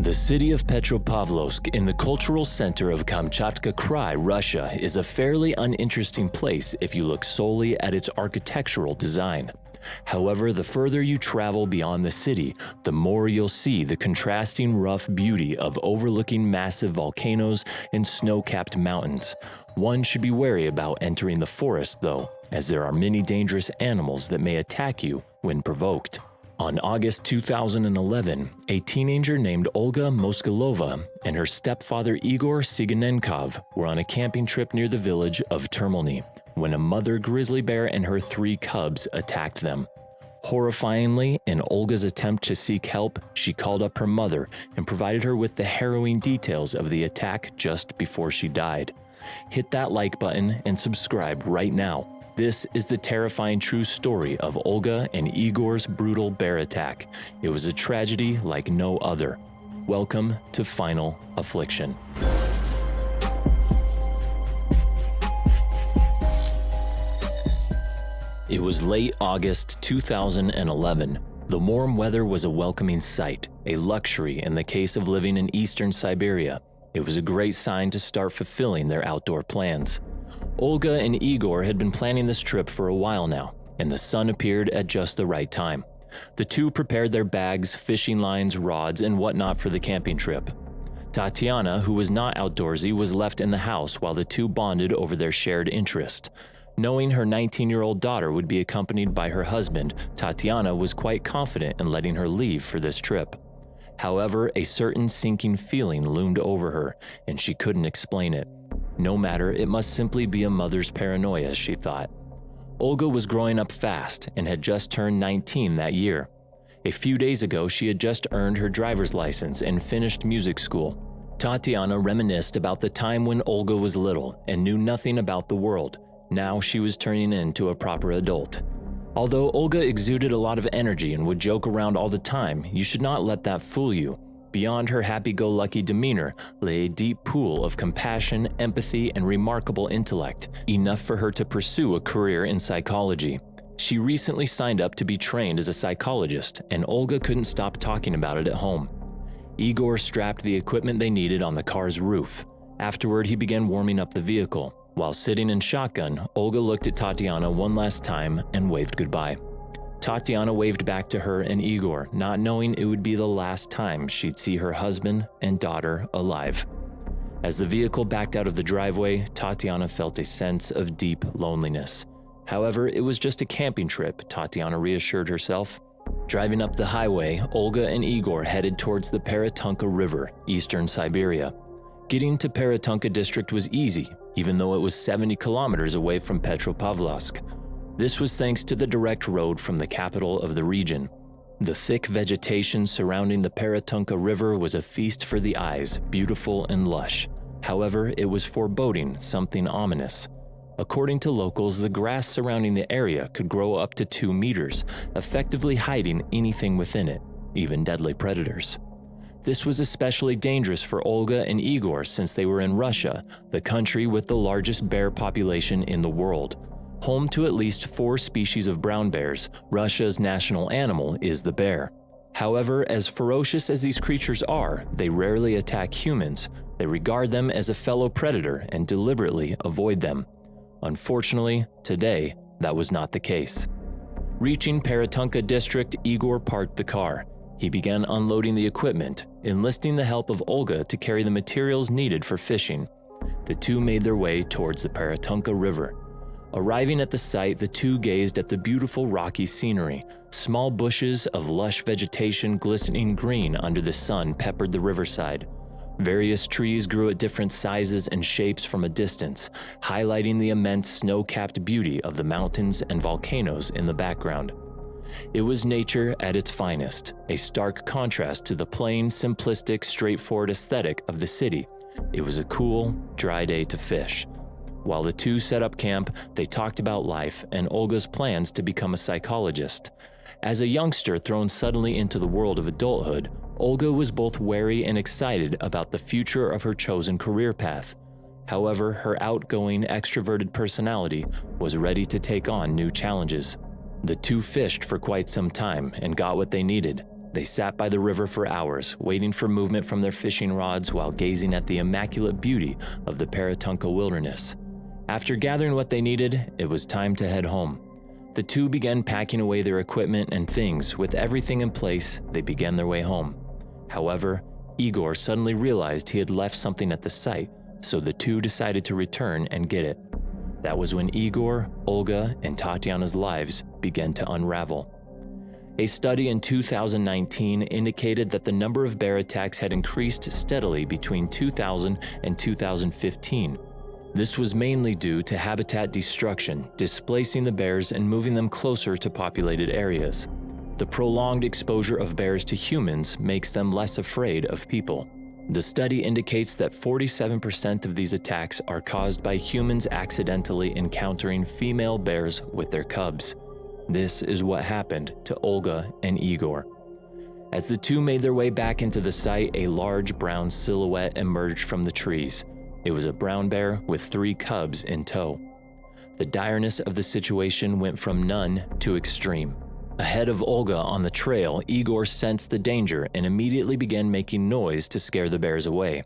The city of Petropavlovsk in the cultural center of Kamchatka Krai, Russia, is a fairly uninteresting place if you look solely at its architectural design. However, the further you travel beyond the city, the more you'll see the contrasting rough beauty of overlooking massive volcanoes and snow-capped mountains. One should be wary about entering the forest, though, as there are many dangerous animals that may attack you when provoked. On August 2011, a teenager named Olga Moskalyova and her stepfather Igor Siganenkov were on a camping trip near the village of Termelny when a mother grizzly bear and her 3 cubs attacked them. Horrifyingly, in Olga's attempt to seek help, she called up her mother and provided her with the harrowing details of the attack just before she died. Hit that like button and subscribe right now. This is the terrifying true story of Olga and Igor's brutal bear attack. It was a tragedy like no other. Welcome to Final Affliction. It was late August 2011. The warm weather was a welcoming sight, a luxury in the case of living in eastern Siberia. It was a great sign to start fulfilling their outdoor plans. Olga and Igor had been planning this trip for a while now, and the sun appeared at just the right time. The two prepared their bags, fishing lines, rods, and whatnot for the camping trip. Tatiana, who was not outdoorsy, was left in the house while the two bonded over their shared interest. Knowing her 19-year-old daughter would be accompanied by her husband, Tatiana was quite confident in letting her leave for this trip. However, a certain sinking feeling loomed over her, and she couldn't explain it. No matter, it must simply be a mother's paranoia, she thought. Olga was growing up fast and had just turned 19 that year. A few days ago, she had just earned her driver's license and finished music school. Tatiana reminisced about the time when Olga was little and knew nothing about the world. Now she was turning into a proper adult. Although Olga exuded a lot of energy and would joke around all the time, you should not let that fool you. Beyond her happy-go-lucky demeanor lay a deep pool of compassion, empathy, and remarkable intellect, enough for her to pursue a career in psychology. She recently signed up to be trained as a psychologist, and Olga couldn't stop talking about it at home. Igor strapped the equipment they needed on the car's roof. Afterward, he began warming up the vehicle. While sitting in shotgun, Olga looked at Tatiana one last time and waved goodbye. Tatiana waved back to her and Igor, not knowing it would be the last time she'd see her husband and daughter alive. As the vehicle backed out of the driveway, Tatiana felt a sense of deep loneliness. However, it was just a camping trip, Tatiana reassured herself. Driving up the highway, Olga and Igor headed towards the Paratunka River, eastern Siberia. Getting to Paratunka district was easy, even though it was 70 kilometers away from Petropavlovsk. This was thanks to the direct road from the capital of the region. The thick vegetation surrounding the Paratunka River was a feast for the eyes, beautiful and lush. However, it was foreboding something ominous. According to locals, the grass surrounding the area could grow up to 2 meters, effectively hiding anything within it, even deadly predators. This was especially dangerous for Olga and Igor since they were in Russia, the country with the largest bear population in the world. Home to at least 4 species of brown bears, Russia's national animal is the bear. However, as ferocious as these creatures are, they rarely attack humans. They regard them as a fellow predator and deliberately avoid them. Unfortunately, today, that was not the case. Reaching Paratunka district, Igor parked the car. He began unloading the equipment, enlisting the help of Olga to carry the materials needed for fishing. The two made their way towards the Paratunka River. Arriving at the site, the two gazed at the beautiful rocky scenery. Small bushes of lush vegetation glistening green under the sun peppered the riverside. Various trees grew at different sizes and shapes from a distance, highlighting the immense snow-capped beauty of the mountains and volcanoes in the background. It was nature at its finest, a stark contrast to the plain, simplistic, straightforward aesthetic of the city. It was a cool, dry day to fish. While the two set up camp, they talked about life and Olga's plans to become a psychologist. As a youngster thrown suddenly into the world of adulthood, Olga was both wary and excited about the future of her chosen career path. However, her outgoing, extroverted personality was ready to take on new challenges. The two fished for quite some time and got what they needed. They sat by the river for hours, waiting for movement from their fishing rods while gazing at the immaculate beauty of the Paratunka wilderness. After gathering what they needed, it was time to head home. The two began packing away their equipment and things. With everything in place, they began their way home. However, Igor suddenly realized he had left something at the site, so the two decided to return and get it. That was when Igor, Olga, and Tatiana's lives began to unravel. A study in 2019 indicated that the number of bear attacks had increased steadily between 2000 and 2015. This was mainly due to habitat destruction, displacing the bears and moving them closer to populated areas. The prolonged exposure of bears to humans makes them less afraid of people. The study indicates that 47% of these attacks are caused by humans accidentally encountering female bears with their cubs. This is what happened to Olga and Igor. As the two made their way back into the site, a large brown silhouette emerged from the trees. It was a brown bear with 3 cubs in tow. The direness of the situation went from none to extreme. Ahead of Olga on the trail, Igor sensed the danger and immediately began making noise to scare the bears away.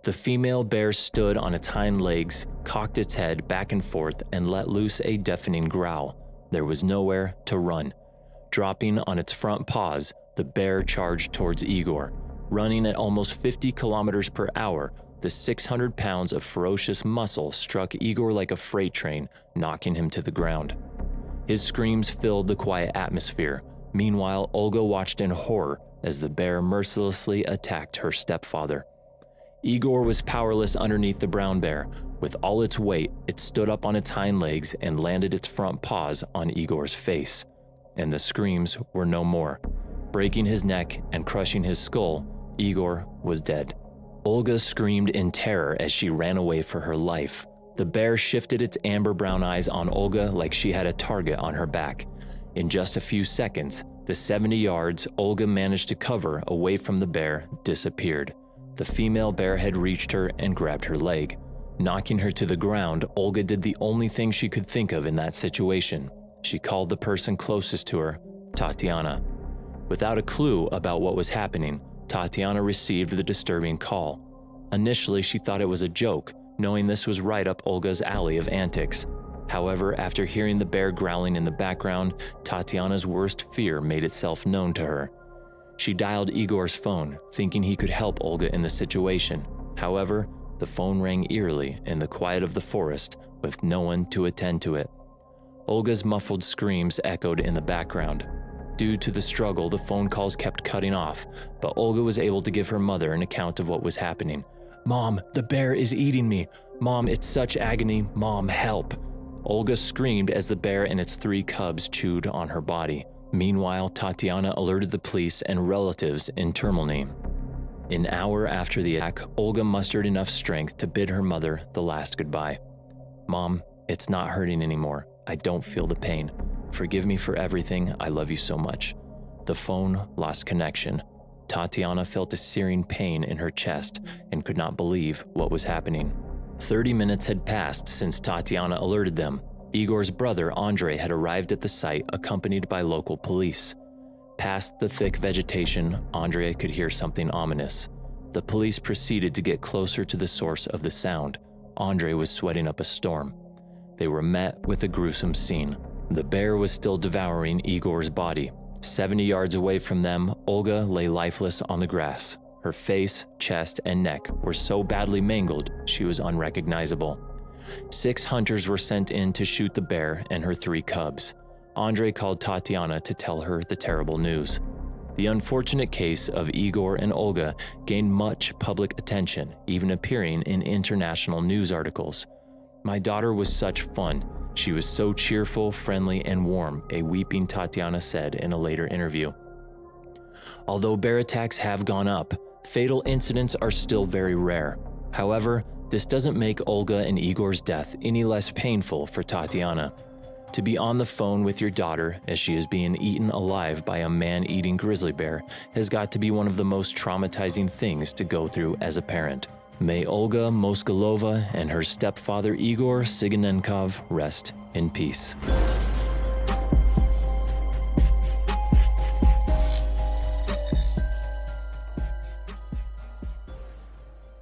The female bear stood on its hind legs, cocked its head back and forth, and let loose a deafening growl. There was nowhere to run. Dropping on its front paws, the bear charged towards Igor. Running at almost 50 kilometers per hour, the 600 pounds of ferocious muscle struck Igor like a freight train, knocking him to the ground. His screams filled the quiet atmosphere. Meanwhile, Olga watched in horror as the bear mercilessly attacked her stepfather. Igor was powerless underneath the brown bear. With all its weight, it stood up on its hind legs and landed its front paws on Igor's face. And the screams were no more. Breaking his neck and crushing his skull, Igor was dead. Olga screamed in terror as she ran away for her life. The bear shifted its amber brown eyes on Olga like she had a target on her back. In just a few seconds, the 70 yards Olga managed to cover away from the bear disappeared. The female bear had reached her and grabbed her leg. Knocking her to the ground, Olga did the only thing she could think of in that situation. She called the person closest to her, Tatiana. Without a clue about what was happening, Tatiana received the disturbing call. Initially, she thought it was a joke, knowing this was right up Olga's alley of antics. However, after hearing the bear growling in the background, Tatiana's worst fear made itself known to her. She dialed Igor's phone, thinking he could help Olga in the situation. However, the phone rang eerily in the quiet of the forest with no one to attend to it. Olga's muffled screams echoed in the background. Due to the struggle, the phone calls kept cutting off, but Olga was able to give her mother an account of what was happening. "Mom, the bear is eating me. Mom, it's such agony. Mom, help." Olga screamed as the bear and its 3 cubs chewed on her body. Meanwhile, Tatiana alerted the police and relatives in Termelny. An hour after the attack, Olga mustered enough strength to bid her mother the last goodbye. "Mom, it's not hurting anymore. I don't feel the pain. Forgive me for everything. I love you so much." The phone lost connection. Tatiana felt a searing pain in her chest and could not believe what was happening. 30 minutes had passed since Tatiana alerted them. Igor's brother, Andrei, had arrived at the site accompanied by local police. Past the thick vegetation, Andrei could hear something ominous. The police proceeded to get closer to the source of the sound. Andrei was sweating up a storm. They were met with a gruesome scene. The bear was still devouring Igor's body. 70 yards away from them, Olga lay lifeless on the grass. Her face, chest, and neck were so badly mangled she was unrecognizable. 6 hunters were sent in to shoot the bear and her 3 cubs. Andrei called Tatiana to tell her the terrible news. The unfortunate case of Igor and Olga gained much public attention, even appearing in international news articles. "My daughter was such fun. She was so cheerful, friendly, and warm," a weeping Tatiana said in a later interview. Although bear attacks have gone up, fatal incidents are still very rare. However, this doesn't make Olga and Igor's death any less painful for Tatiana. To be on the phone with your daughter as she is being eaten alive by a man-eating grizzly bear has got to be one of the most traumatizing things to go through as a parent. May Olga Moskalyova and her stepfather Igor Siganenkov rest in peace.